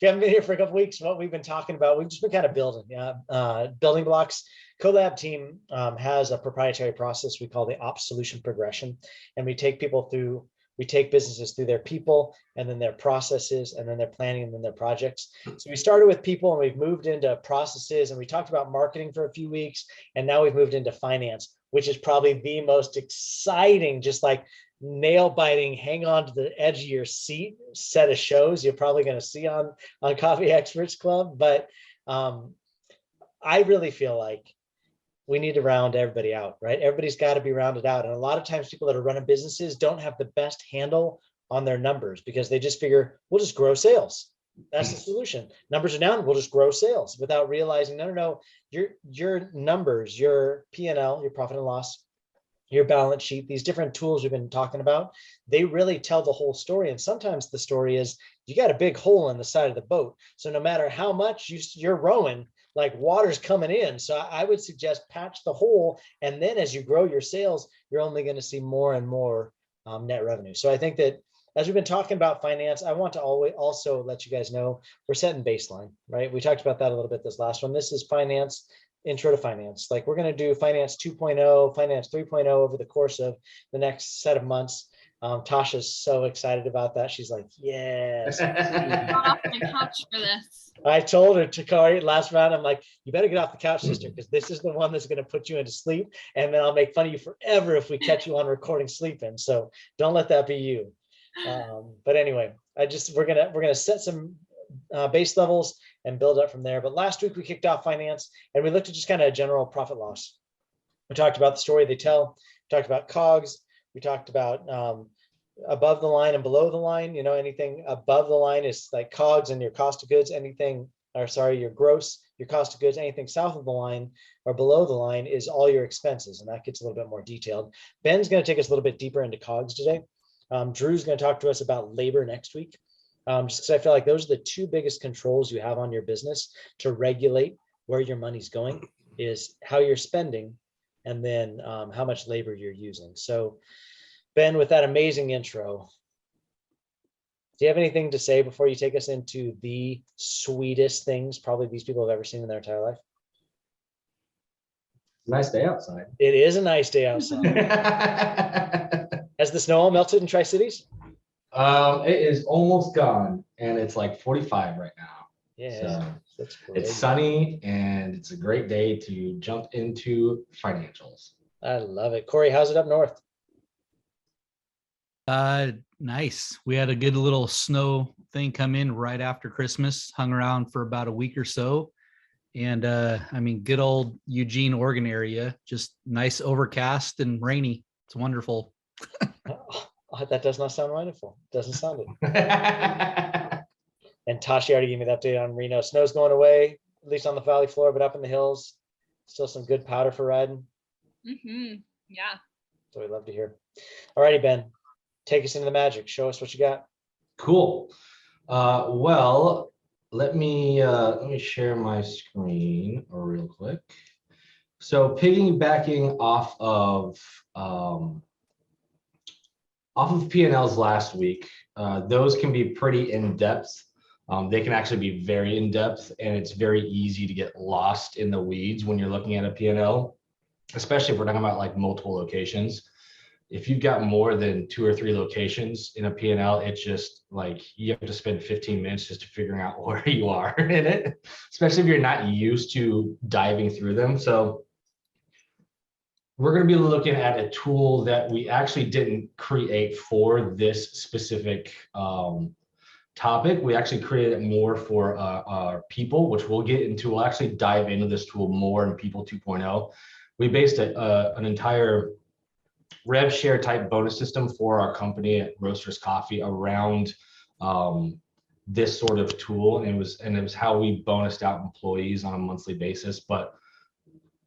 you haven't been here for a couple weeks, what we've been talking about, we've just been kind of building, building blocks. Collab Team has a proprietary process we call the ops solution progression, and we take businesses through their people, and then their processes, and then their planning, and then their projects. So we started with people, and we've moved into processes, and we talked about marketing for a few weeks, and now we've moved into finance, which is probably the most exciting, just like nail biting, hang on to the edge of your seat set of shows you're probably going to see on Coffee Experts Club. But I really feel like we need to round everybody out, right? Everybody's got to be rounded out. And a lot of times people that are running businesses don't have the best handle on their numbers because they just figure, we'll just grow sales. That's the solution. Numbers are down, we'll just grow sales, without realizing, no, your numbers, your P&L, your profit and loss, your balance sheet, these different tools we've been talking about, they really tell the whole story. And sometimes the story is you got a big hole in the side of the boat. So no matter how much you're rowing, like water's coming in. So I would suggest patch the hole. And then as you grow your sales, you're only going to see more and more net revenue. So I think that as we've been talking about finance, I want to always also let you guys know we're setting baseline, right? We talked about that a little bit this last one. This is finance, intro to finance. Like we're going to do finance 2.0, finance 3.0 over the course of the next set of months. Tasha's so excited about that. She's like, yes. Got off my couch for this. I told her to Kari last round, I'm like, you better get off the couch, sister, because this is the one that's going to put you into sleep. And then I'll make fun of you forever if we catch you on recording sleeping. So don't let that be you. But anyway, we're gonna set some base levels and build up from there. But last week we kicked off finance and we looked at just kind of general profit loss. We talked about the story they tell. We talked about COGS. We talked about above the line and below the line. You know, anything above the line is like COGS and your cost of goods. Your gross, your cost of goods. Anything south of the line or below the line is all your expenses, and that gets a little bit more detailed. Ben's going to take us a little bit deeper into COGS today. Drew's going to talk to us about labor next week. Just because I feel like those are the two biggest controls you have on your business to regulate where your money's going, is how you're spending and then how much labor you're using. So Ben, with that amazing intro, do you have anything to say before you take us into the sweetest things probably these people have ever seen in their entire life? Nice day outside. It is a nice day outside. Has the snow all melted in Tri-Cities? It is almost gone, and it's like 45 right now. Yeah, so that's great. It's sunny, and it's a great day to jump into financials. I love it. Corey, how's it up north? Nice. We had a good little snow thing come in right after Christmas, hung around for about a week or so. And I mean, good old Eugene, Oregon area, just nice overcast and rainy. It's wonderful. Oh, that does not sound wonderful. Doesn't sound it. And Tashi already gave me the update on Reno. Snow's going away, at least on the valley floor, but up in the hills, still some good powder for riding. Mm-hmm. Yeah. So we'd love to hear. All righty, Ben, take us into the magic. Show us what you got. Cool. Well, let me share my screen real quick. So piggybacking off of P&Ls last week, those can be pretty in-depth. They can actually be very in-depth, and it's very easy to get lost in the weeds when you're looking at a P&L, especially if we're talking about like multiple locations. If you've got more than 2 or 3 locations in a P&L, it's just like you have to spend 15 minutes just to figuring out where you are in it, especially if you're not used to diving through them. So we're going to be looking at a tool that we actually didn't create for this specific topic. We actually created it more for our people, which we'll get into. We'll actually dive into this tool more in People 2.0. We based an entire rev share type bonus system for our company at Roasters Coffee around this sort of tool, and it was how we bonused out employees on a monthly basis. But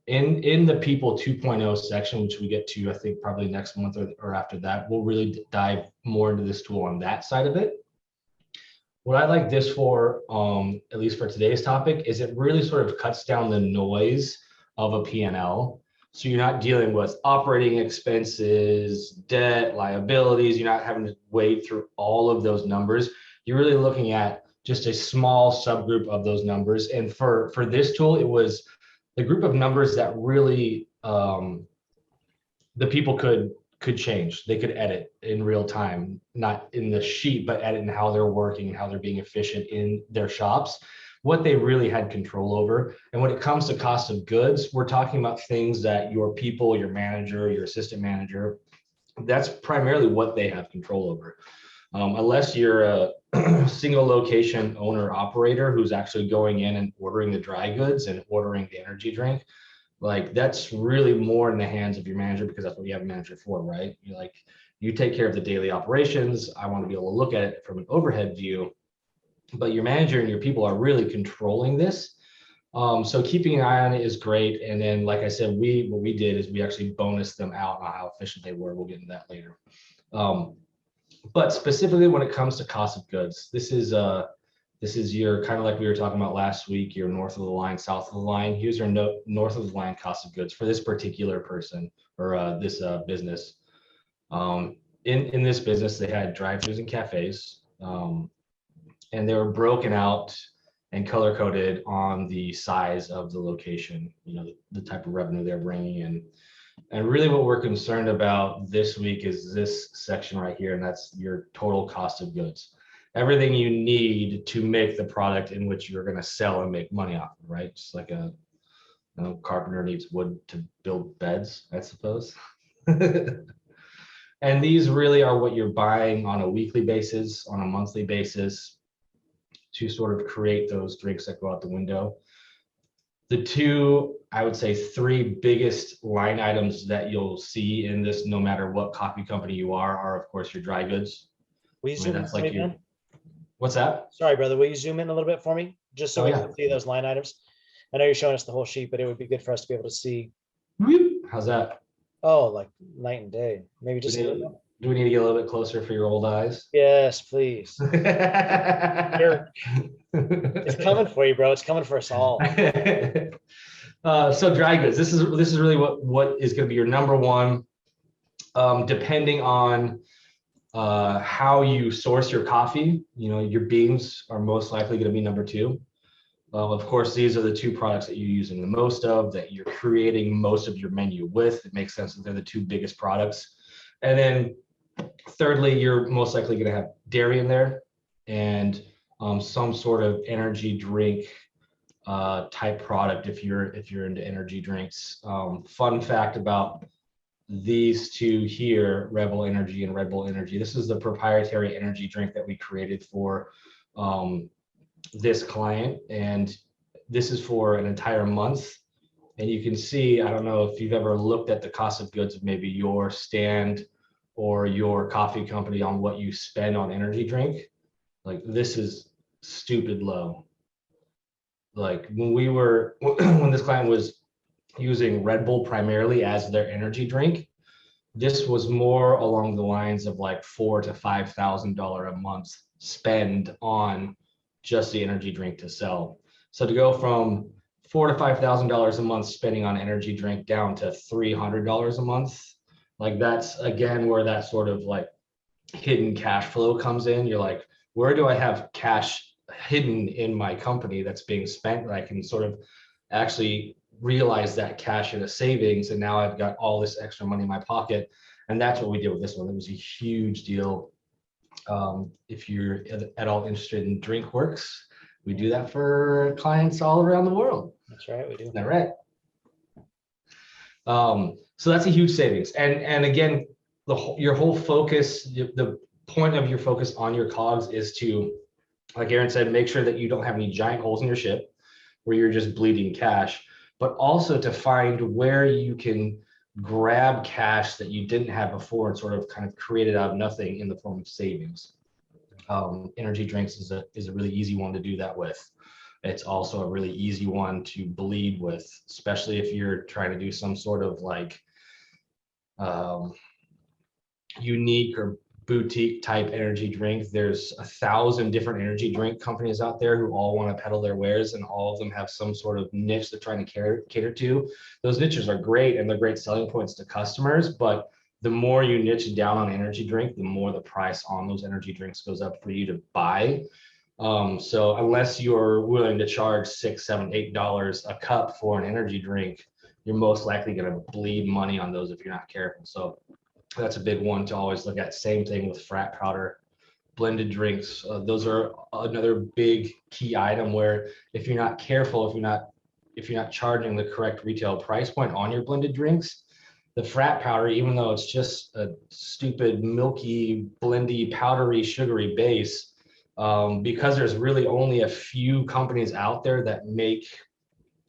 in the People 2.0 section, which we get to, I think probably next month or after that, we'll really dive more into this tool on that side of it. What I like this for, at least for today's topic, is it really sort of cuts down the noise of a P&L. So you're not dealing with operating expenses, debt, liabilities. You're not having to wade through all of those numbers. You're really looking at just a small subgroup of those numbers. And for this tool, it was the group of numbers that really the people could change. They could edit in real time, not in the sheet, but edit in how they're working, how they're being efficient in their shops, what they really had control over. And when it comes to cost of goods, we're talking about things that your people, your manager, your assistant manager, that's primarily what they have control over. Unless you're a single location owner operator who's actually going in and ordering the dry goods and ordering the energy drink, like that's really more in the hands of your manager, because that's what you have a manager for, right? You're like, you take care of the daily operations. I want to be able to look at it from an overhead view, but your manager and your people are really controlling this. So keeping an eye on it is great. And then, like I said, what we did is we actually bonused them out on how efficient they were. We'll get into that later. But specifically when it comes to cost of goods, this is your kind of like we were talking about last week, your north of the line, south of the line. Here's your north of the line cost of goods for this particular person or this business. In this business, they had drive-thrus and cafes, and they were broken out and color coded on the size of the location, you know, the type of revenue they're bringing in. And really what we're concerned about this week is this section right here, and that's your total cost of goods. Everything you need to make the product in which you're going to sell and make money off of, right? Just like a carpenter needs wood to build beds, I suppose. And these really are what you're buying on a weekly basis, on a monthly basis, to sort of create those drinks that go out the window. The two, I would say, three biggest line items that you'll see in this, no matter what coffee company you are of course your dry goods. Will you zoom in That's for me, like your, Ben? what's that? Sorry, brother. Will you zoom in a little bit for me? Just so Oh, we yeah. can see those line items. I know you're showing us the whole sheet, but it would be good for us to be able to see. How's that? Oh, like night and day. Maybe just a little bit. Do we need to get a little bit closer for your old eyes? Yes, please. It's coming for you, bro. It's coming for us all. So dry goods. This is really what is going to be your number one, depending on how you source your coffee. You know, your beans are most likely going to be number two. Of course, these are the two products that you're using the most of, that you're creating most of your menu with. It makes sense that they're the two biggest products. And then thirdly, you're most likely going to have dairy in there and some sort of energy drink type product if you're into energy drinks. Fun fact about these two here, Rebel Energy and Red Bull Energy. This is the proprietary energy drink that we created for this client, and this is for an entire month. And you can see, I don't know if you've ever looked at the cost of goods of maybe your stand or your coffee company on what you spend on energy drink. Like, this is stupid low. Like when this client was using Red Bull primarily as their energy drink, this was more along the lines of like $4,000 to $5,000 a month spend on just the energy drink to sell. So to go from $4,000 to $5,000 a month spending on energy drink down to $300 a month, like that's again where that sort of like hidden cash flow comes in. You're like, where do I have cash hidden in my company that's being spent that I can sort of actually realize that cash in a savings, and now I've got all this extra money in my pocket. And that's what we did with this one. It was a huge deal. If you're at all interested in DrinkWorks, we do that for clients all around the world. That's right, we do. Isn't that right? So that's a huge savings. And again, your whole focus, the point of your focus on your COGS is to, like Aaron said, make sure that you don't have any giant holes in your ship where you're just bleeding cash, but also to find where you can grab cash that you didn't have before and sort of kind of create it out of nothing in the form of savings. Energy drinks is a really easy one to do that with. It's also a really easy one to bleed with, especially if you're trying to do some sort of like unique or boutique type energy drink. There's 1,000 different energy drink companies out there who all want to peddle their wares, and all of them have some sort of niche they're trying to cater to. Those niches are great and they're great selling points to customers, but the more you niche down on energy drink, the more the price on those energy drinks goes up for you to buy. So unless you're willing to charge $6, $7, $8 a cup for an energy drink, you're most likely going to bleed money on those if you're not careful. So that's a big one to always look at. Same thing with frat powder, blended drinks. Those are another big key item where if you're not careful, if you're not charging the correct retail price point on your blended drinks, the frat powder, even though it's just a stupid milky, blendy, powdery, sugary base, because there's really only a few companies out there that make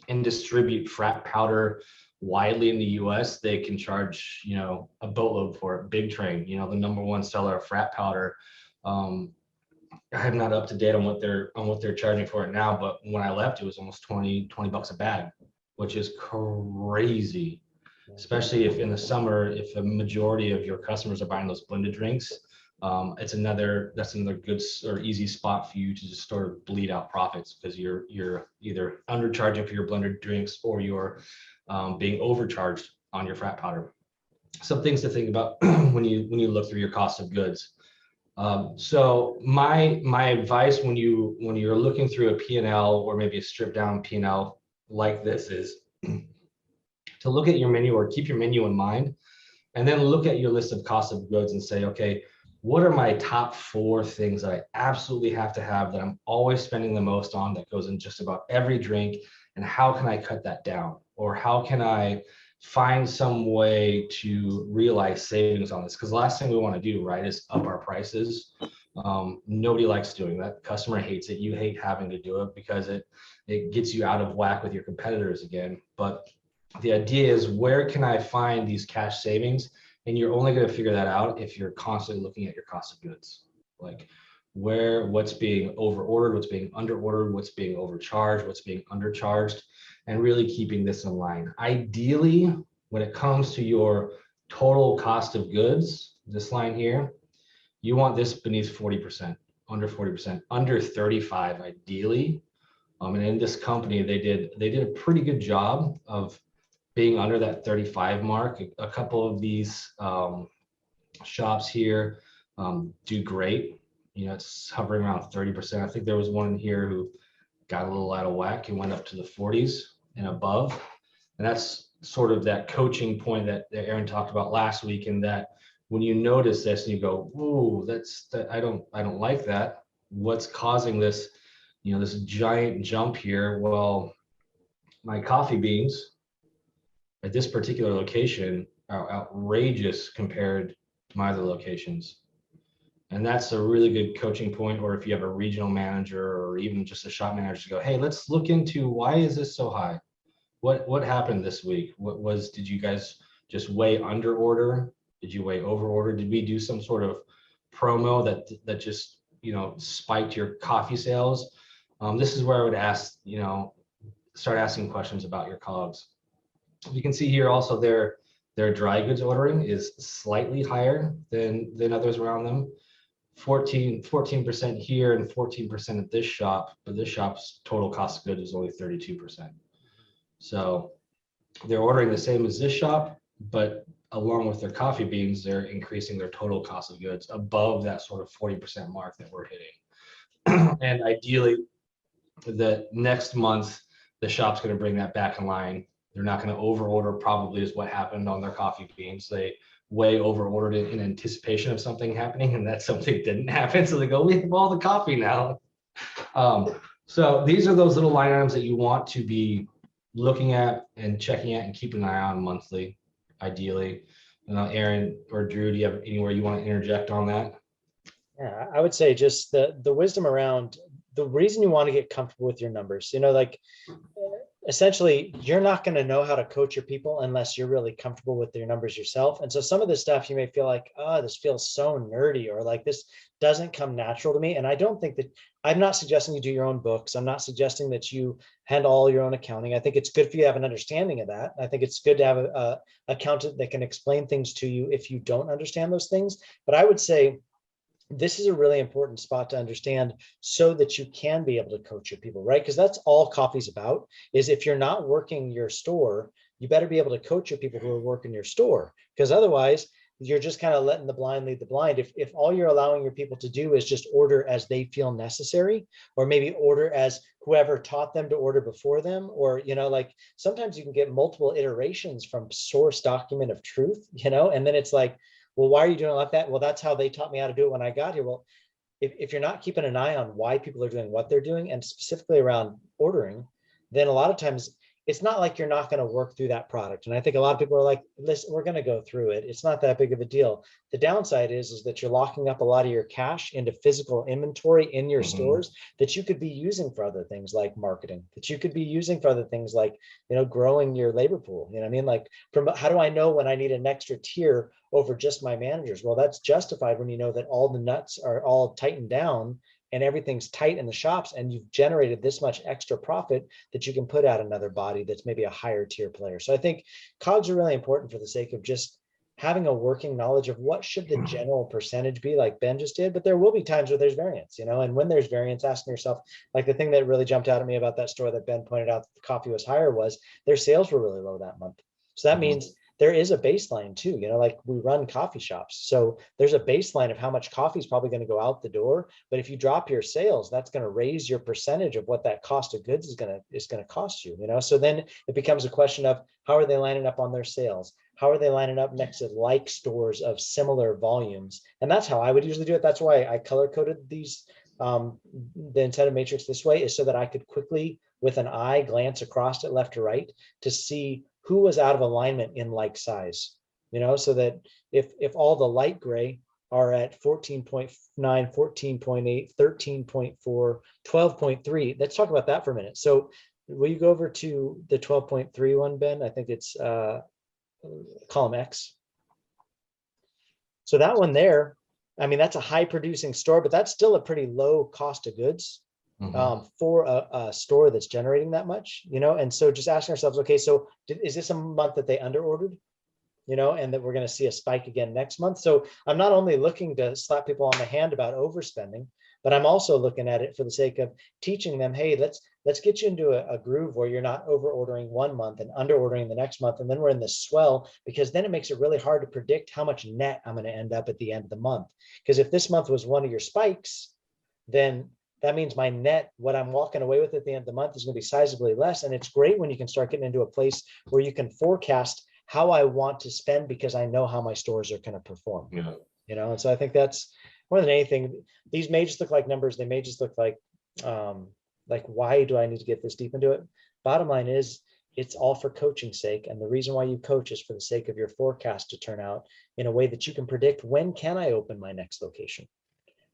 and distribute frat powder widely in the US, they can charge, a boatload for it. Big Train, the #1 seller of frat powder. I'm not up to date on what they're charging for it now, but when I left, it was almost 20 bucks a bag, which is crazy. Especially if in the summer, if a majority of your customers are buying those blended drinks, that's another good or easy spot for you to just sort of bleed out profits, because you're either undercharging for your blended drinks or you're being overcharged on your frat powder. Some things to think about when you look through your cost of goods. So my advice when you're looking through a P&L or maybe a stripped down P&L like this is to look at your menu or keep your menu in mind, and then look at your list of cost of goods and say, okay, what are my top 4 things that I absolutely have to have that I'm always spending the most on, that goes in just about every drink, and how can I cut that down? Or how can I find some way to realize savings on this? Because the last thing we want to do, right, is up our prices. Nobody likes doing that. Customer hates it. You hate having to do it because it gets you out of whack with your competitors again. But the idea is, where can I find these cash savings? And you're only going to figure that out if you're constantly looking at your cost of goods, like what's being over ordered, what's being under ordered, what's being overcharged, what's being undercharged, and really keeping this in line. Ideally, when it comes to your total cost of goods, this line here, you want this beneath 40%, under 40%, under 35 ideally. And in this company, they did a pretty good job of being under that 35 mark. A couple of these shops here do great. It's hovering around 30%. I think there was one in here who got a little out of whack and went up to the 40s and above. And that's sort of that coaching point that Aaron talked about last week, and that when you notice this and you go, ooh, I don't like that. What's causing this, this giant jump here? Well, my coffee beans at this particular location are outrageous compared to my other locations. And that's a really good coaching point. Or if you have a regional manager or even just a shop manager to go, hey, let's look into, why is this so high? What happened this week? Did you guys just way under order? Did you way over order? Did we do some sort of promo that just, spiked your coffee sales? This is where I would ask, start asking questions about your COGS. You can see here also their dry goods ordering is slightly higher than others around them. 14% here and 14% at this shop, but this shop's total cost of goods is only 32%. So they're ordering the same as this shop, but along with their coffee beans, they're increasing their total cost of goods above that sort of 40% mark that we're hitting. And ideally, the next month, the shop's going to bring that back in line. They're not going to overorder, probably is what happened on their coffee beans. They way overordered it in anticipation of something happening, and that something didn't happen. So they go, we have all the coffee now. So these are those little line items that you want to be looking at and checking at and keeping an eye on monthly, ideally. Aaron or Drew, do you have anywhere you want to interject on that? Yeah, I would say just the wisdom around the reason you want to get comfortable with your numbers. Essentially, you're not going to know how to coach your people unless you're really comfortable with your numbers yourself. And so some of this stuff you may feel like, oh, this feels so nerdy, or like this doesn't come natural to me. And I don't think that, I'm not suggesting you do your own books. I'm not suggesting that you handle all your own accounting. I think it's good for you to have an understanding of that. I think it's good to have an accountant that can explain things to you if you don't understand those things. But I would say this is a really important spot to understand so that you can be able to coach your people, right? Because that's all coffee's about, is if you're not working your store, you better be able to coach your people who are working your store, because otherwise you're just kind of letting the blind lead the blind. If all you're allowing your people to do is just order as they feel necessary, or maybe order as whoever taught them to order before them, or, like sometimes you can get multiple iterations from source document of truth, and then it's like, well, why are you doing it like that? Well, that's how they taught me how to do it when I got here. Well, if you're not keeping an eye on why people are doing what they're doing, and specifically around ordering, then a lot of times it's not like you're not going to work through that product. And I think a lot of people are like, listen, we're going to go through it. It's not that big of a deal. The downside is that you're locking up a lot of your cash into physical inventory in your stores that you could be using for other things like marketing, that you could be using for other things like, growing your labor pool. You know what I mean? Like, from how do I know when I need an extra tier over just my managers? Well, that's justified when you know that all the nuts are all tightened down and everything's tight in the shops, and you've generated this much extra profit that you can put out another body that's maybe a higher tier player. So I think COGS are really important for the sake of just having a working knowledge of what should the general percentage be, like Ben just did. But there will be times where there's variance, and when there's variance, asking yourself, like the thing that really jumped out at me about that store that Ben pointed out that the coffee was higher was their sales were really low that month. So that means there is a baseline too, like we run coffee shops. So there's a baseline of how much coffee is probably going to go out the door. But if you drop your sales, that's going to raise your percentage of what that cost of goods is going to cost you, So then it becomes a question of how are they lining up on their sales? How are they lining up next to like stores of similar volumes? And that's how I would usually do it. That's why I color coded these, the incentive matrix this way, is so that I could quickly, with an eye, glance across it left to right to see who was out of alignment in like size, so that if all the light gray are at 14.9, 14.8, 13.4, 12.3, let's talk about that for a minute. So will you go over to the 12.3 one, Ben? I think it's column X. So that one there, I mean, that's a high producing store, but that's still a pretty low cost of goods for a store that's generating that much, and so just asking ourselves, okay, so is this a month that they under ordered, and that we're going to see a spike again next month? So I'm not only looking to slap people on the hand about overspending, but I'm also looking at it for the sake of teaching them, hey, let's get you into a groove where you're not over ordering one month and under ordering the next month, and then we're in this swell, because then it makes it really hard to predict how much net I'm going to end up at the end of the month. Because if this month was one of your spikes, then that means my net, what I'm walking away with at the end of the month, is going to be sizably less. And it's great when you can start getting into a place where you can forecast how I want to spend, because I know how my stores are going to perform. And so I think that's more than anything, these may just look like numbers. They may just look like why do I need to get this deep into it? Bottom line is, it's all for coaching's sake. And the reason why you coach is for the sake of your forecast to turn out in a way that you can predict, when can I open my next location?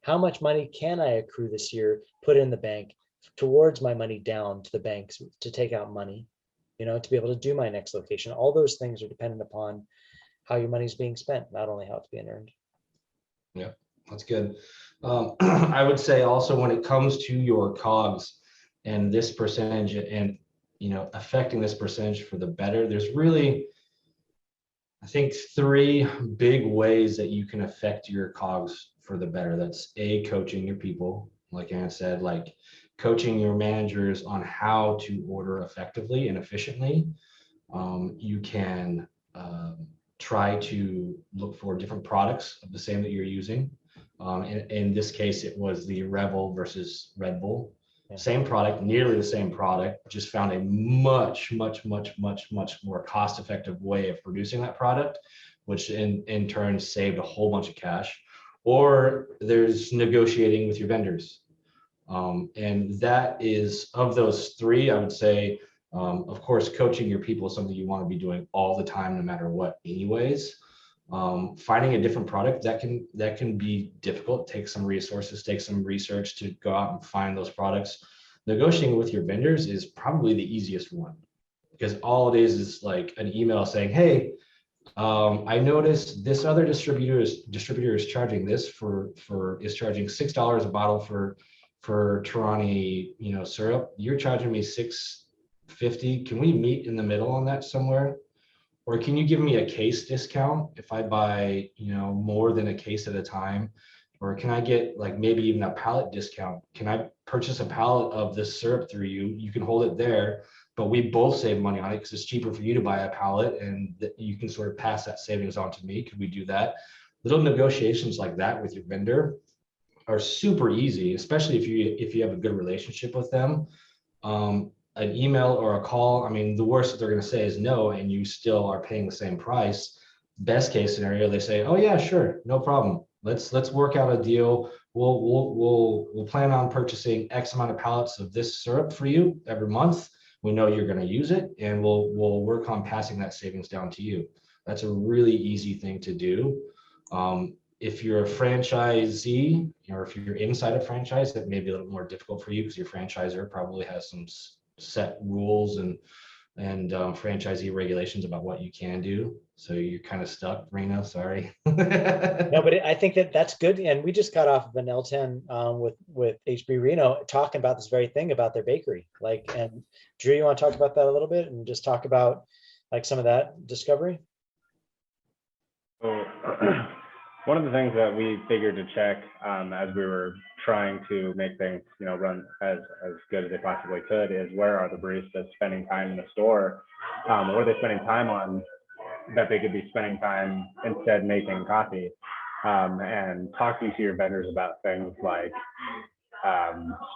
How much money can I accrue this year, put in the bank towards my money down to the banks to take out money, to be able to do my next location? All those things are dependent upon how your money is being spent, not only how it's being earned. Yeah, that's good. I would say also, when it comes to your COGS and this percentage and, affecting this percentage for the better, there's really, I think, three big ways that you can affect your COGS for the better. That's coaching your people, like Anna said, like coaching your managers on how to order effectively and efficiently. You can try to look for different products of the same that you're using. In this case, it was the Rebel versus Red Bull. Same product, nearly the same product, just found a much more cost-effective way of producing that product, which in turn saved a whole bunch of cash. Or there's negotiating with your vendors. And that is, of those three, I would say, of course, coaching your people is something you want to be doing all the time, no matter what anyways. Finding a different product, that can be difficult, take some resources, take some research to go out and find those products. Negotiating with your vendors is probably the easiest one, because all it is like an email saying, hey, I noticed this other distributor is charging this is charging $6 a bottle for Torani, syrup. You're charging me $6.50. Can we meet in the middle on that somewhere? Or can you give me a case discount if I buy, more than a case at a time? Or can I get like maybe even a pallet discount? Can I purchase a pallet of this syrup through you? You can hold it there, but we both save money on it because it's cheaper for you to buy a pallet, and you can sort of pass that savings on to me. Could we do that? Little negotiations like that with your vendor are super easy, especially if you have a good relationship with them. An email or a call, I mean, the worst that they're going to say is no, and you still are paying the same price. Best case scenario, they say, oh yeah, sure, no problem. Let's work out a deal. We'll plan on purchasing X amount of pallets of this syrup for you every month. We know you're going to use it, and we'll work on passing that savings down to you. That's a really easy thing to do. If you're a franchisee, or if you're inside a franchise, that may be a little more difficult for you because your franchisor probably has some set rules and franchisee regulations about what you can do. So you're kind of stuck, Reno. Sorry. No, but I think that that's good. And we just got off of an L10 with HB Reno talking about this very thing about their bakery. Like, and Drew, you want to talk about that a little bit and just talk about like some of that discovery? So one of the things that we figured to check as we were trying to make things, run as good as they possibly could is where are the baristas spending time in the store? What are they spending time on that they could be spending time instead making coffee? And talking to your vendors about things like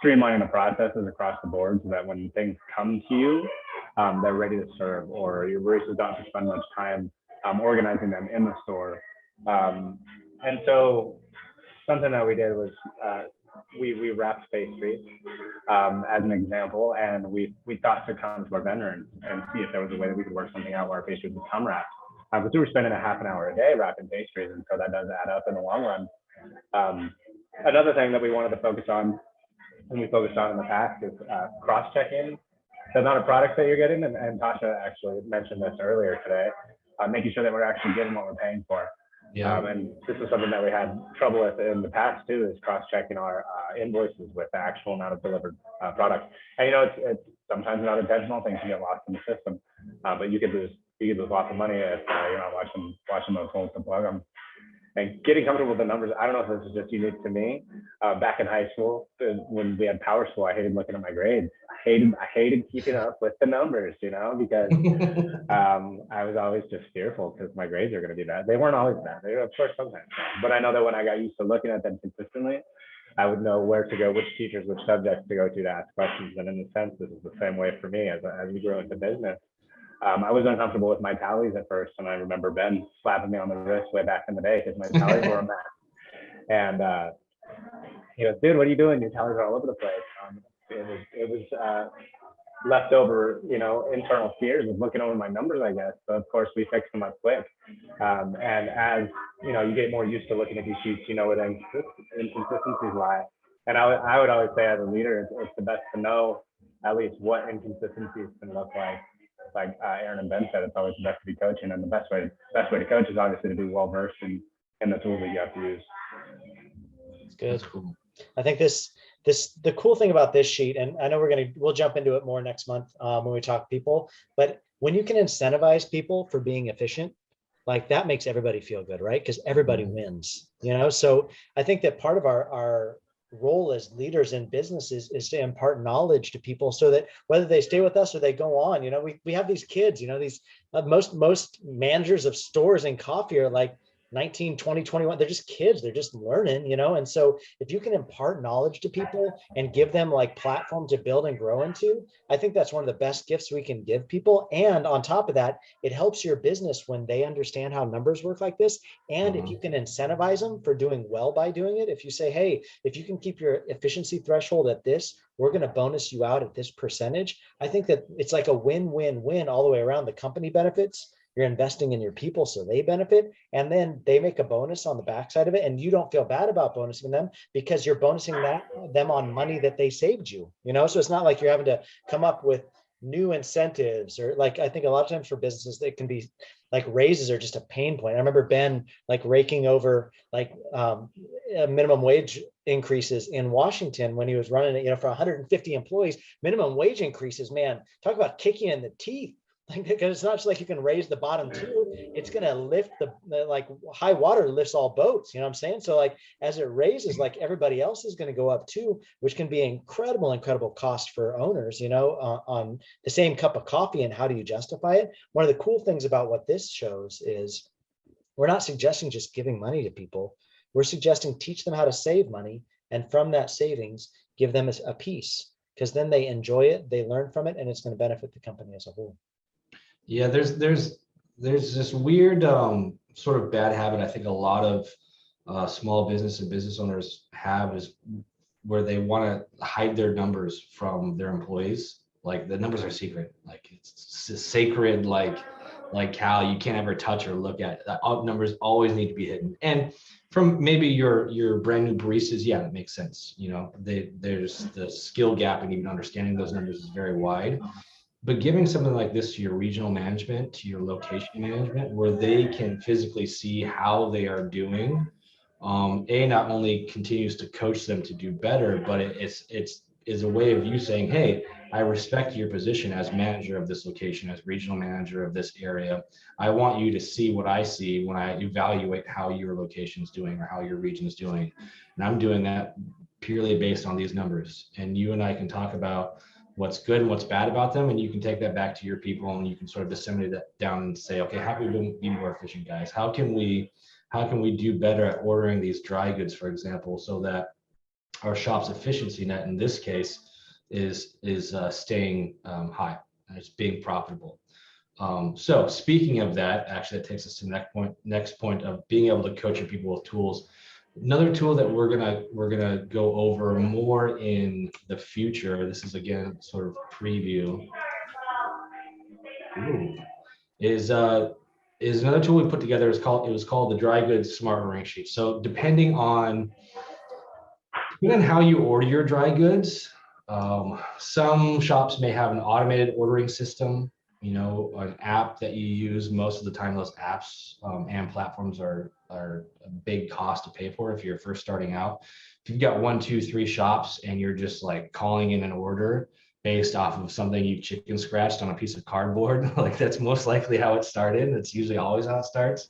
streamlining the processes across the board so that when things come to you, they're ready to serve, or your baristas don't have to spend much time organizing them in the store. And so something that we did was we wrapped pastries as an example, and we thought to come to our vendor and see if there was a way that we could work something out where our pastries would come wrapped. Because we were spending a half an hour a day wrapping pastries, and so that does add up in the long run. Another thing that we wanted to focus on, and we focused on in the past, is cross-checking the amount of products that you're getting, and Tasha actually mentioned this earlier today, making sure that we're actually getting what we're paying for. Yeah. And this is something that we had trouble with in the past too, is cross-checking our invoices with the actual amount of delivered product. And it's sometimes not intentional, things can get lost in the system, but you could lose lots of money if you're not watching those holes to plug them. And getting comfortable with the numbers, I don't know if this is just unique to me. Back in high school, when we had power school, I hated looking at my grades. I hated keeping up with the numbers, because I was always just fearful because my grades are going to be bad. They weren't always bad. They were, of course, sometimes. But I know that when I got used to looking at them consistently, I would know where to go, which teachers, which subjects to go to ask questions. And in a sense, this is the same way for me as we grow into business. I was uncomfortable with my tallies at first, and I remember Ben slapping me on the wrist way back in the day because my tallies were a mess. And he goes, "Dude, what are you doing? Your tallies are all over the place." It was leftover, internal fears of looking over my numbers, I guess. So of course we fixed them up quick. And as you get more used to looking at these sheets, you know where the inconsistencies lie. And I would always say, as a leader, it's the best to know at least what inconsistencies can look like. Like Aaron and Ben said, it's always the best to be coaching, and the best way to coach is obviously to be well versed in the tools that you have to use. It's good. That's cool. I think the cool thing about this sheet, and I know we'll jump into it more next month when we talk people, but when you can incentivize people for being efficient, like that makes everybody feel good, right? Because everybody wins, So I think that part of our role as leaders in businesses is to impart knowledge to people so that whether they stay with us or they go on, we have these kids, these most managers of stores and coffee are like 19, 20, 21. They're just kids. They're just learning, And so if you can impart knowledge to people and give them like platform to build and grow into, I think that's one of the best gifts we can give people. And on top of that, it helps your business when they understand how numbers work like this. And if you can incentivize them for doing well by doing it, if you say, hey, if you can keep your efficiency threshold at this, we're going to bonus you out at this percentage. I think that it's like a win-win-win all the way around. The company benefits, you're investing in your people so they benefit, and then they make a bonus on the backside of it, and you don't feel bad about bonusing them because you're bonusing them on money that they saved you, So it's not like you're having to come up with new incentives, or like, I think a lot of times for businesses, it can be like raises are just a pain point. I remember Ben like raking over like minimum wage increases in Washington when he was running it, for 150 employees, minimum wage increases, man, talk about kicking in the teeth. because it's not just like you can raise the bottom too, it's going to lift like high water lifts all boats, you know what I'm saying? So like as it raises, like everybody else is going to go up too, which can be incredible cost for owners, you know, on the same cup of coffee. And how do you justify it? One of the cool things about what this shows is we're not suggesting just giving money to people. We're suggesting teach them how to save money, and from that savings give them a piece, because then they enjoy it, they learn from it, and it's going to benefit the company as a whole. Yeah, there's this weird sort of bad habit I think a lot of small business and business owners have, is where they want to hide their numbers from their employees. Like the numbers are secret, like it's sacred, like cow, you can't ever touch or look at. Numbers always need to be hidden. And from maybe your brand new baristas, yeah, that makes sense. You know, there's the skill gap and even understanding those numbers is very wide. But giving something like this to your regional management, to your location management, where they can physically see how they are doing, not only continues to coach them to do better, but it's a way of you saying, hey, I respect your position as manager of this location, as regional manager of this area. I want you to see what I see when I evaluate how your location is doing or how your region is doing. And I'm doing that purely based on these numbers. And you and I can talk about what's good and what's bad about them, and you can take that back to your people and you can sort of disseminate that down and say, okay, how can we be more efficient, guys? How can we do better at ordering these dry goods, for example, so that our shop's efficiency net in this case is staying high and it's being profitable. So speaking of that, actually that takes us to the next point of being able to coach your people with tools. Another tool that we're gonna go over more in the future, this is again sort of preview, is another tool we put together. It was called the Dry Goods Smart Ordering Sheet. So depending on how you order your dry goods, some shops may have an automated ordering system, you know, an app that you use. Most of the time those apps and platforms are a big cost to pay for if you're first starting out. If you've got 1, 2, 3 shops and you're just like calling in an order based off of something you've chicken scratched on a piece of cardboard, like that's most likely how it started. It's usually always how it starts.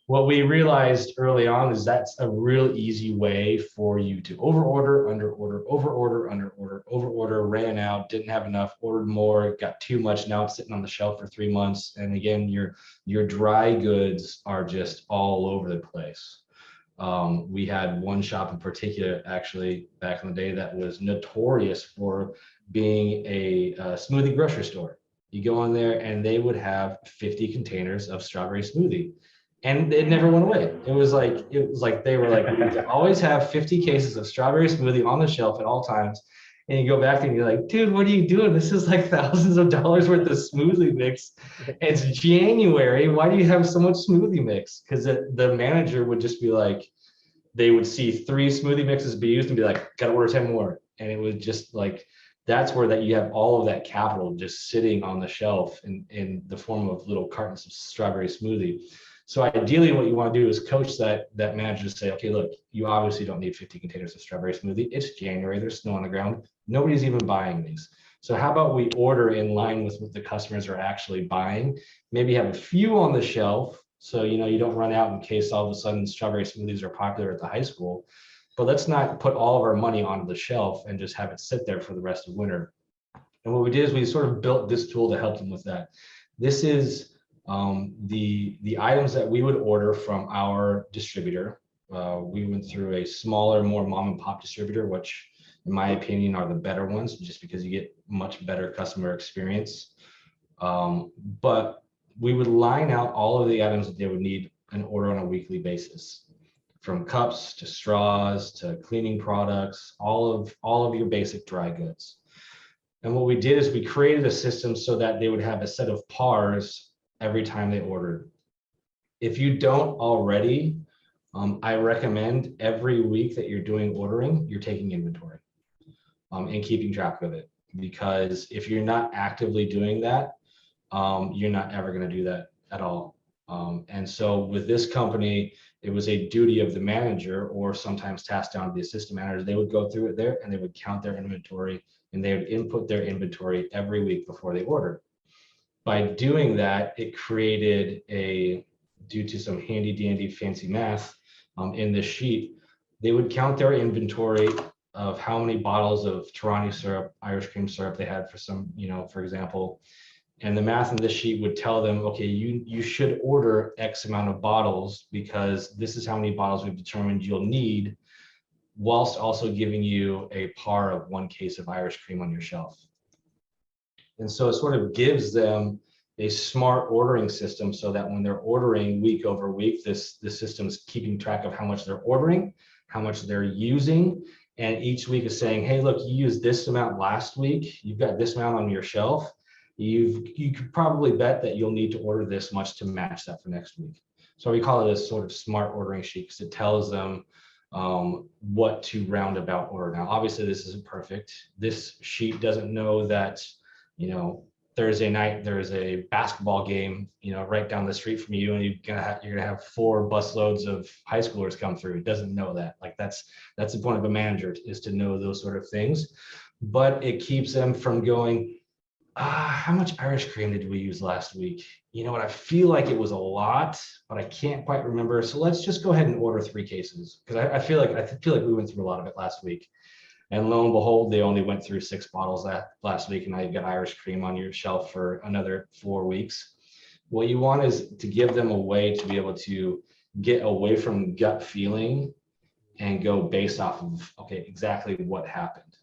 What we realized early on is that's a real easy way for you to overorder, underorder, overorder, underorder, overorder, ran out, didn't have enough, ordered more, got too much, now it's sitting on the shelf for 3 months. And again, your dry goods are just all over the place. We had one shop in particular, actually, back in the day that was notorious for being a smoothie grocery store. You go in there and they would have 50 containers of strawberry smoothie. And it never went away. It was like they were like, we need to always have 50 cases of strawberry smoothie on the shelf at all times. And you go back and you're like, dude, what are you doing? This is like thousands of dollars worth of smoothie mix. It's January. Why do you have so much smoothie mix? Because the manager would just be like, they would see 3 smoothie mixes be used and be like, gotta order 10 more. And it was just like, that's where that you have all of that capital just sitting on the shelf in the form of little cartons of strawberry smoothie. So ideally what you want to do is coach that manager to say, okay, look, you obviously don't need 50 containers of strawberry smoothie. It's January, there's snow on the ground. Nobody's even buying these. So how about we order in line with what the customers are actually buying? Maybe have a few on the shelf, so you don't run out in case all of a sudden strawberry smoothies are popular at the high school. But let's not put all of our money onto the shelf and just have it sit there for the rest of winter. And what we did is we sort of built this tool to help them with that. This is the items that we would order from our distributor. We went through a smaller, more mom and pop distributor, which in my opinion are the better ones, just because you get much better customer experience. But we would line out all of the items that they would need and order on a weekly basis, from cups to straws to cleaning products, all of your basic dry goods. And what we did is we created a system so that they would have a set of pars every time they ordered. If you don't already, I recommend every week that you're doing ordering, you're taking inventory and keeping track of it. Because if you're not actively doing that, you're not ever going to do that at all. And so with this company, it was a duty of the manager, or sometimes tasked down to the assistant manager. They would go through it there and they would count their inventory, and they would input their inventory every week before they ordered. by doing that, it created due to some handy dandy fancy math in this sheet, they would count their inventory of how many bottles of Torani syrup, Irish cream syrup they had for some, for example. And the math in this sheet would tell them, okay, you should order X amount of bottles because this is how many bottles we've determined you'll need, whilst also giving you a par of 1 case of Irish cream on your shelf. And so it sort of gives them a smart ordering system so that when they're ordering week over week, this system is keeping track of how much they're ordering, how much they're using. And each week is saying, hey, look, you used this amount last week. You've got this amount on your shelf. You could probably bet that you'll need to order this much to match that for next week. So we call it a sort of smart ordering sheet because it tells them what to roundabout order. Now, obviously, this isn't perfect. This sheet doesn't know that, Thursday night there's a basketball game, right down the street from you, and you're gonna have 4 busloads of high schoolers come through. It doesn't know that. Like that's the point of a manager, is to know those sort of things. But it keeps them from going, how much Irish cream did we use last week? You know what? I feel like it was a lot, but I can't quite remember. So let's just go ahead and order 3 cases because I feel like we went through a lot of it last week. And lo and behold, they only went through 6 bottles last week, and now you've got Irish cream on your shelf for another 4 weeks. What you want is to give them a way to be able to get away from gut feeling and go based off of, okay, exactly what happened.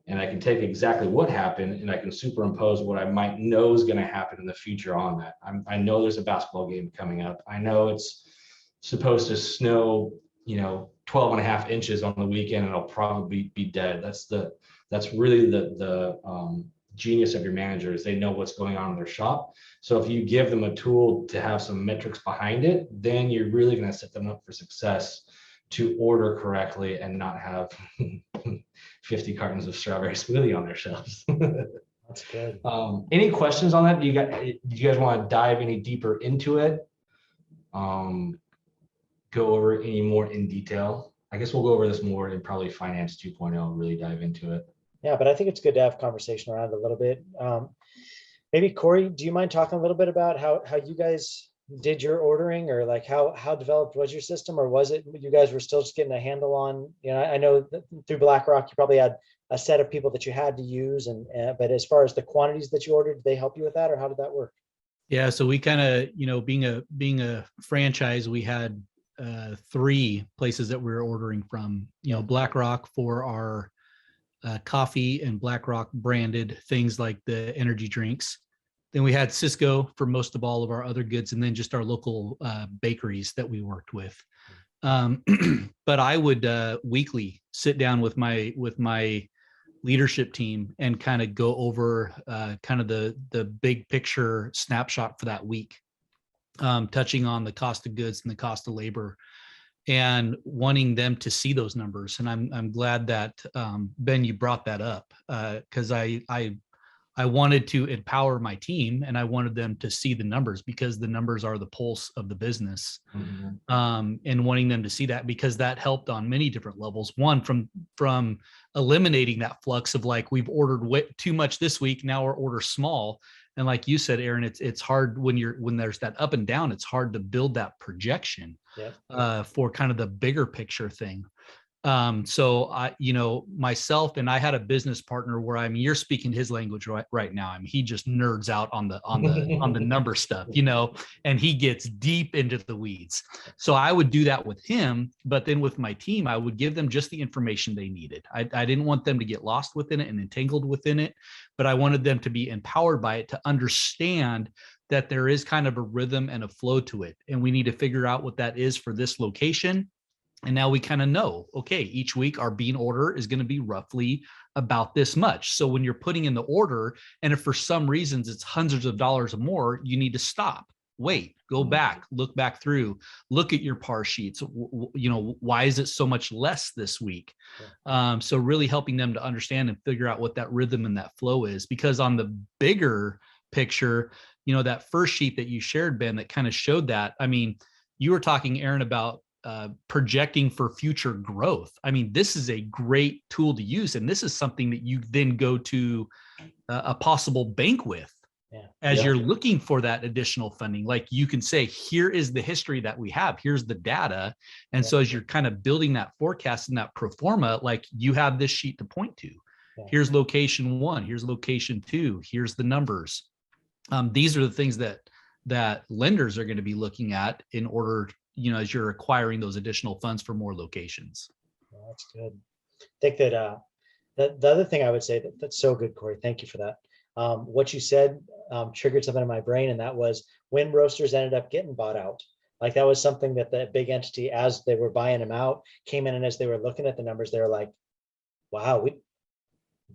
And I can take exactly what happened and I can superimpose what I might know is going to happen in the future on that. I know there's a basketball game coming up. I know it's supposed to snow, 12 and a half inches on the weekend, and it'll probably be dead. That's really the genius of your managers. They know what's going on in their shop. So if you give them a tool to have some metrics behind it, then you're really going to set them up for success to order correctly and not have 50 cartons of strawberry smoothie on their shelves. That's good. Any questions on that? Do you guys want to dive any deeper into it? Go over any more in detail? I guess we'll go over this more in probably Finance 2.0, really dive into it. Yeah, but I think it's good to have conversation around it a little bit. Maybe Corey, do you mind talking a little bit about how you guys did your ordering, or like how developed was your system, or was it you guys were still just getting a handle on, I know that through BlackRock, you probably had a set of people that you had to use, but as far as the quantities that you ordered, did they help you with that, or how did that work? Yeah, so we kind of, being a franchise, we had 3 places that we were ordering from. BlackRock for our coffee and BlackRock branded things like the energy drinks. Then we had Cisco for most of all of our other goods, and then just our local bakeries that we worked with. But I would weekly sit down with my leadership team and kind of go over kind of the big picture snapshot for that week, touching on the cost of goods and the cost of labor, and wanting them to see those numbers. And I'm glad that Ben, you brought that up, because I wanted to empower my team, and I wanted them to see the numbers, because the numbers are the pulse of the business. Mm-hmm. And wanting them to see that, because that helped on many different levels. One, from eliminating that flux of like, we've ordered too much this week, now our order's small. And like you said, Aaron, it's hard when there's that up and down, it's hard to build that projection. Yeah. For kind of the bigger picture thing. So I, myself, and I had a business partner where you're speaking his language right now. He just nerds out on the number stuff, and he gets deep into the weeds. So I would do that with him, but then with my team, I would give them just the information they needed. I didn't want them to get lost within it and entangled within it, but I wanted them to be empowered by it, to understand that there is kind of a rhythm and a flow to it. And we need to figure out what that is for this location. And now we kind of know, okay, each week our bean order is going to be roughly about this much. So when you're putting in the order, and if for some reasons it's hundreds of dollars or more, you need to stop, wait, go back, look back through, look at your par sheets. Why is it so much less this week? So really helping them to understand and figure out what that rhythm and that flow is. Because on the bigger picture, that first sheet that you shared, Ben, that kind of showed that. You were talking, Aaron, about projecting for future growth. This is a great tool to use, and this is something that you then go to a possible bank with. Yeah. as Yeah. you're looking for that additional funding, like you can say, here is the history that we have, here's the data. And Yeah. so as you're kind of building that forecast and that pro forma, like you have this sheet to point to. Yeah. Here's location 1, here's location 2, here's the numbers. These are the things that lenders are going to be looking at in order, as you're acquiring those additional funds for more locations. Well, that's good. I think that the other thing I would say that's so good, Corey. Thank you for that. What you said triggered something in my brain, and that was when roasters ended up getting bought out. Like that was something that the big entity, as they were buying them out, came in, and as they were looking at the numbers, they were like, "Wow,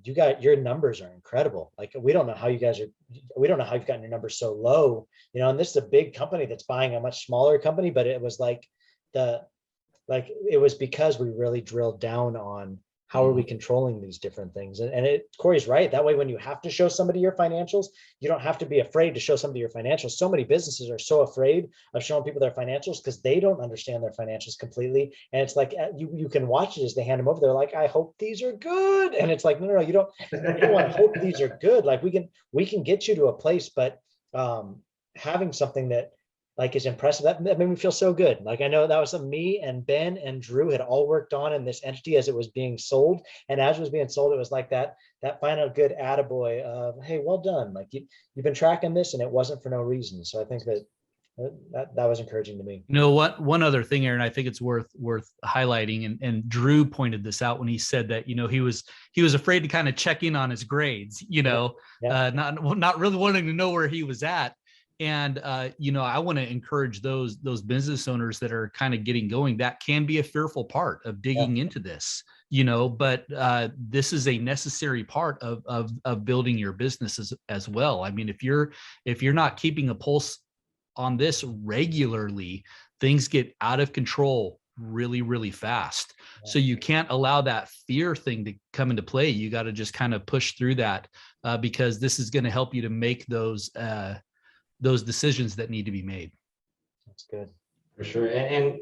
your numbers are incredible. Like we don't know how you've gotten your numbers so low, And this is a big company that's buying a much smaller company, but it was like it was because we really drilled down on how are we controlling these different things? And Corey's right. That way, when you have to show somebody your financials, you don't have to be afraid to show somebody your financials. So many businesses are so afraid of showing people their financials because they don't understand their financials completely. And it's like, you can watch it as they hand them over. They're like, I hope these are good. And it's like, no, you don't want to hope these are good. Like we can get you to a place, but having something that like is impressive. That made me feel so good. Like I know that was something me and Ben and Drew had all worked on in this entity as it was being sold. And as it was being sold, it was like that final good attaboy of, hey, well done. Like you've been tracking this and it wasn't for no reason. So I think that was encouraging to me. One other thing, Aaron, I think it's worth highlighting, and Drew pointed this out when he said that, he was afraid to kind of check in on his grades, not really wanting to know where he was at. And, I want to encourage those business owners that are kind of getting going. That can be a fearful part of digging into this, but this is a necessary part of building your business as well. I mean, if you're not keeping a pulse on this regularly, things get out of control really, really fast. So you can't allow that fear thing to come into play. You got to just kind of push through that because this is going to help you to make those decisions that need to be made. That's good. For sure. And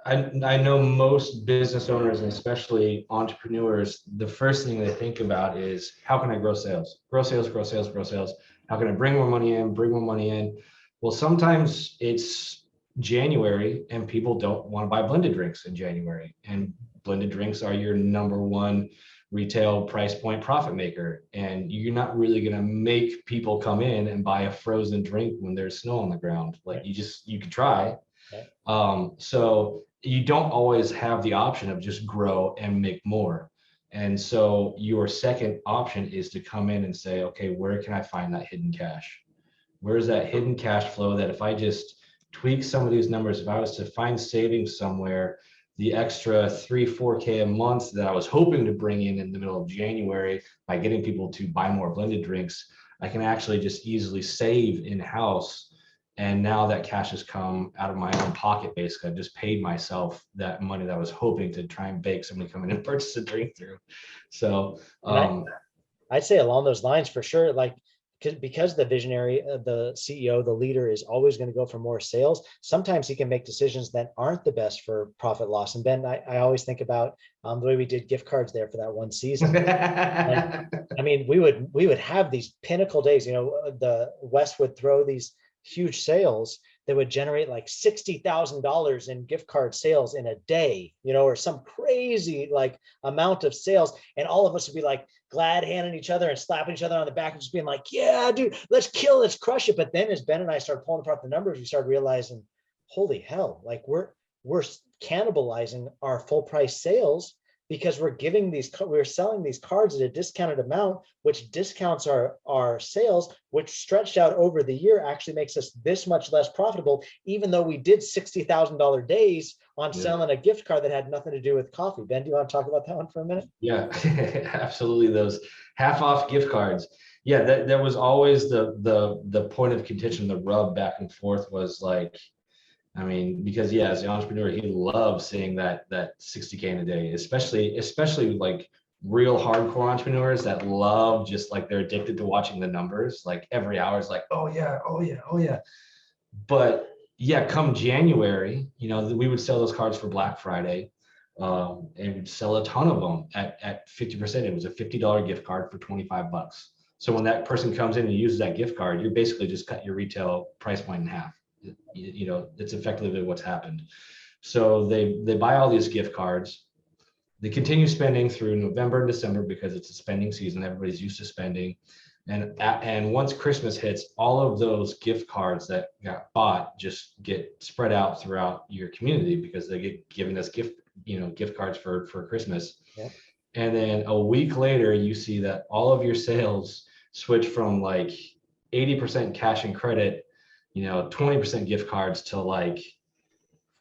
I know most business owners, and especially entrepreneurs, the first thing they think about is how can I grow sales? Grow sales, grow sales, grow sales. How can I bring more money in? Well, sometimes it's January and people don't want to buy blended drinks in January. And blended drinks are your number one retail price point profit maker. And you're not really going to make people come in and buy a frozen drink when there's snow on the ground. Like you could try. So you don't always have the option of just grow and make more. And so your second option is to come in and say, okay, where can I find that hidden cash? Where's that hidden cash flow that if I just tweak some of these numbers, if I was to find savings somewhere, the extra 3-4K a month that I was hoping to bring in the middle of January by getting people to buy more blended drinks, I can actually just easily save in-house. And now that cash has come out of my own pocket, basically. I just paid myself that money that I was hoping to try and bake somebody come in and purchase a drink through. So I'd say along those lines for sure, like because the visionary, the CEO, the leader is always going to go for more sales. Sometimes he can make decisions that aren't the best for profit loss. And Ben, I always think about the way we did gift cards there for that one season. I mean, we would have these pinnacle days, the West would throw these huge sales that would generate like $60,000 in gift card sales in a day, or some crazy like amount of sales. And all of us would be like glad handing each other and slapping each other on the back and just being like, yeah, dude, let's crush it. But then as Ben and I started pulling apart the numbers, we started realizing, holy hell, like we're cannibalizing our full price sales because we're selling these cards at a discounted amount, which discounts our sales, which stretched out over the year actually makes us this much less profitable, even though we did $60,000 days on selling a gift card that had nothing to do with coffee. Ben, do you want to talk about that one for a minute? Yeah, absolutely. Those half off gift cards. Yeah, that was always the point of contention, the rub back and forth was like, I mean, because as the entrepreneur, he loves seeing that 60K in a day, especially like real hardcore entrepreneurs that love just like they're addicted to watching the numbers. Like every hour is like, oh yeah. But come January, we would sell those cards for Black Friday, and we'd sell a ton of them at 50%. It was a $50 gift card for $25. So when that person comes in and uses that gift card, you're basically just cut your retail price point in half. You know, it's effectively what's happened. So they buy all these gift cards. They continue spending through November and December because it's a spending season. Everybody's used to spending. And once Christmas hits, all of those gift cards that got bought just get spread out throughout your community because they get given as gift cards for Christmas. Yeah. And then a week later, you see that all of your sales switch from like 80% cash and credit, 20% gift cards to like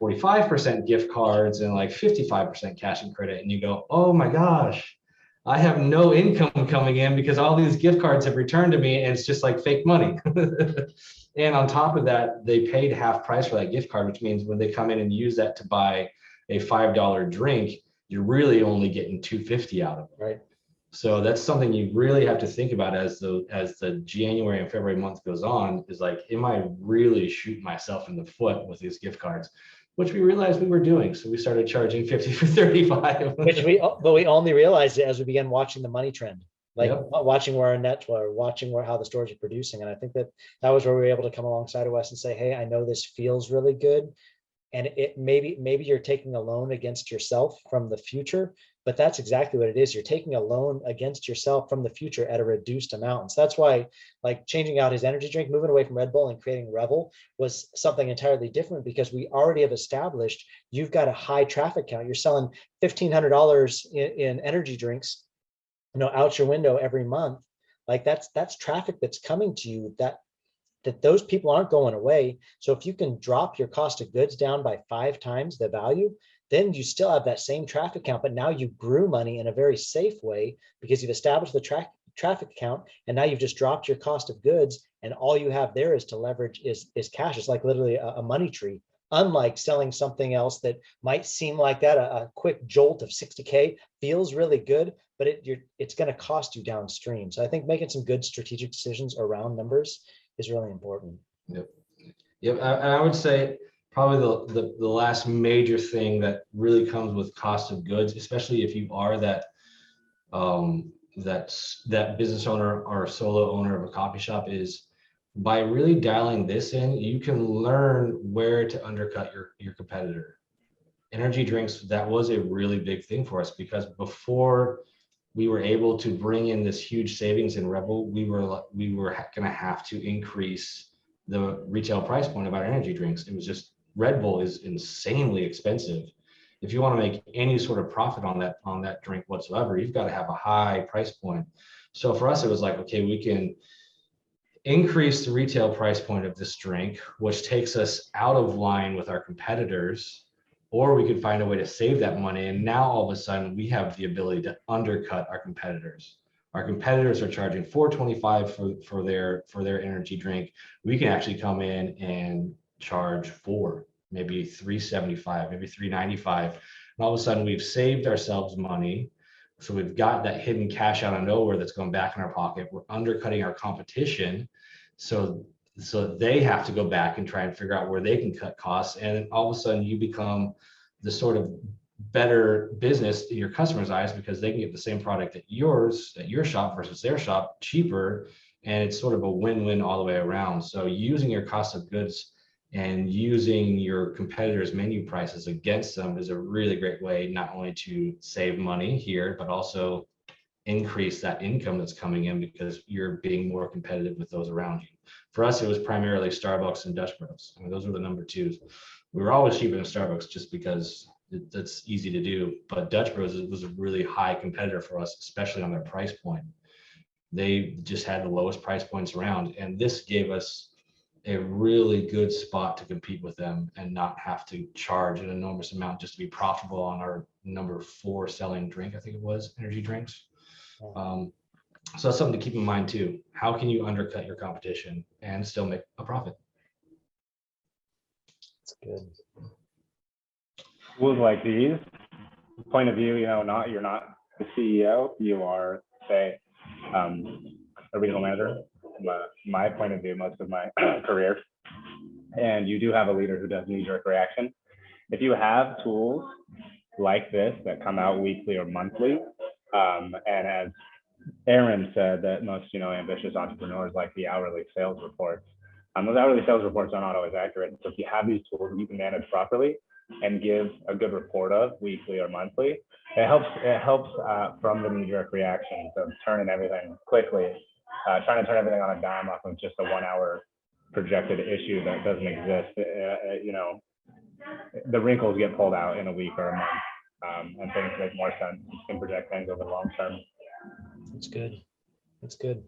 45% gift cards and like 55% cash and credit. And you go, oh my gosh, I have no income coming in because all these gift cards have returned to me and it's just like fake money. And on top of that, they paid half price for that gift card, which means when they come in and use that to buy a $5 drink, you're really only getting $2.50 out of it. Right. So that's something you really have to think about as the January and February month goes on, is like, am I really shooting myself in the foot with these gift cards? Which we realized we were doing. So we started charging 50 for 35. But we only realized it as we began watching the money trend, like Yep. watching where our nets were, watching how the stores are producing. And I think that was where we were able to come alongside of us and say, hey, I know this feels really good. And it maybe you're taking a loan against yourself from the future, but that's exactly what it is. You're taking a loan against yourself from the future at a reduced amount. And so that's why, like, changing out his energy drink, moving away from Red Bull and creating Revel was something entirely different, because we already have established you've got a high traffic count. You're selling $1,500 in energy drinks, out your window every month. Like that's traffic that's coming to you, that those people aren't going away. So if you can drop your cost of goods down by 5 times the value, then you still have that same traffic count, but now you grew money in a very safe way because you've established the traffic count, and now you've just dropped your cost of goods, and all you have there is to leverage is cash. It's like literally a money tree. Unlike selling something else that might seem like that, a quick jolt of 60K feels really good, but it's going to cost you downstream. So I think making some good strategic decisions around numbers is really important. Yep. And I would say probably the last major thing that really comes with cost of goods, especially if you are that business owner or solo owner of a coffee shop, is by really dialing this in, you can learn where to undercut your competitor. Energy drinks, that was a really big thing for us, because before we were able to bring in this huge savings in Rebel, we were going to have to increase the retail price point of our energy drinks. It was just, Red Bull is insanely expensive. If you want to make any sort of profit on that drink whatsoever, you've got to have a high price point. So for us, it was like, okay, we can increase the retail price point of this drink, which takes us out of line with our competitors, or we could find a way to save that money. And now all of a sudden we have the ability to undercut our competitors. Our competitors are charging $4.25 for their energy drink. We can actually come in and charge $4, maybe $3.75, maybe $3.95. And all of a sudden we've saved ourselves money. So we've got that hidden cash out of nowhere that's going back in our pocket. We're undercutting our competition. So they have to go back and try and figure out where they can cut costs. And all of a sudden you become the sort of better business in your customers' eyes, because they can get the same product at your shop versus their shop cheaper. And it's sort of a win-win all the way around. So using your cost of goods and using your competitors' menu prices against them is a really great way, not only to save money here, but also increase that income that's coming in because you're being more competitive with those around you. For us, it was primarily Starbucks and Dutch Bros. I mean, those were the number twos. We were always cheaper than Starbucks just because that's easy to do, but Dutch Bros was a really high competitor for us, especially on their price point. They just had the lowest price points around, and this gave us a really good spot to compete with them and not have to charge an enormous amount just to be profitable on our number 4 selling drink, I think it was, energy drinks. So that's something to keep in mind too. How can you undercut your competition and still make a profit? That's good. Tools like these, point of view, you're not the CEO, you are, say, a regional manager. From my point of view, most of my career, and you do have a leader who does knee-jerk reaction. If you have tools like this that come out weekly or monthly, and as Aaron said that most, ambitious entrepreneurs like the hourly sales reports. Those hourly sales reports are not always accurate. So if you have these tools that you can manage properly and give a good report of weekly or monthly, it helps from the knee-jerk reactions of turning everything quickly, trying to turn everything on a dime off of just a 1 hour projected issue that doesn't exist. The wrinkles get pulled out in a week or a month, and things make more sense. You can project things over the long term. That's good. That's good.